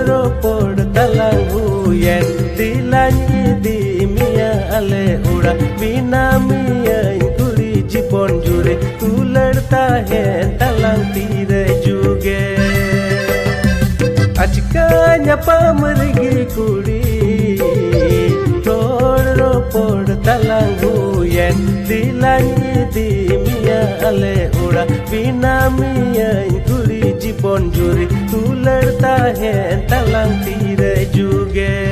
ropod talang huyen dilany di mia ale ura bina mia kuli jibon jure tu ladta hai talang tire juge achka nyapam rigi kudi thod ropod talang huyen dilany di mia ale ura bina mia kuli jibon jure tu ladta hai talang tire juge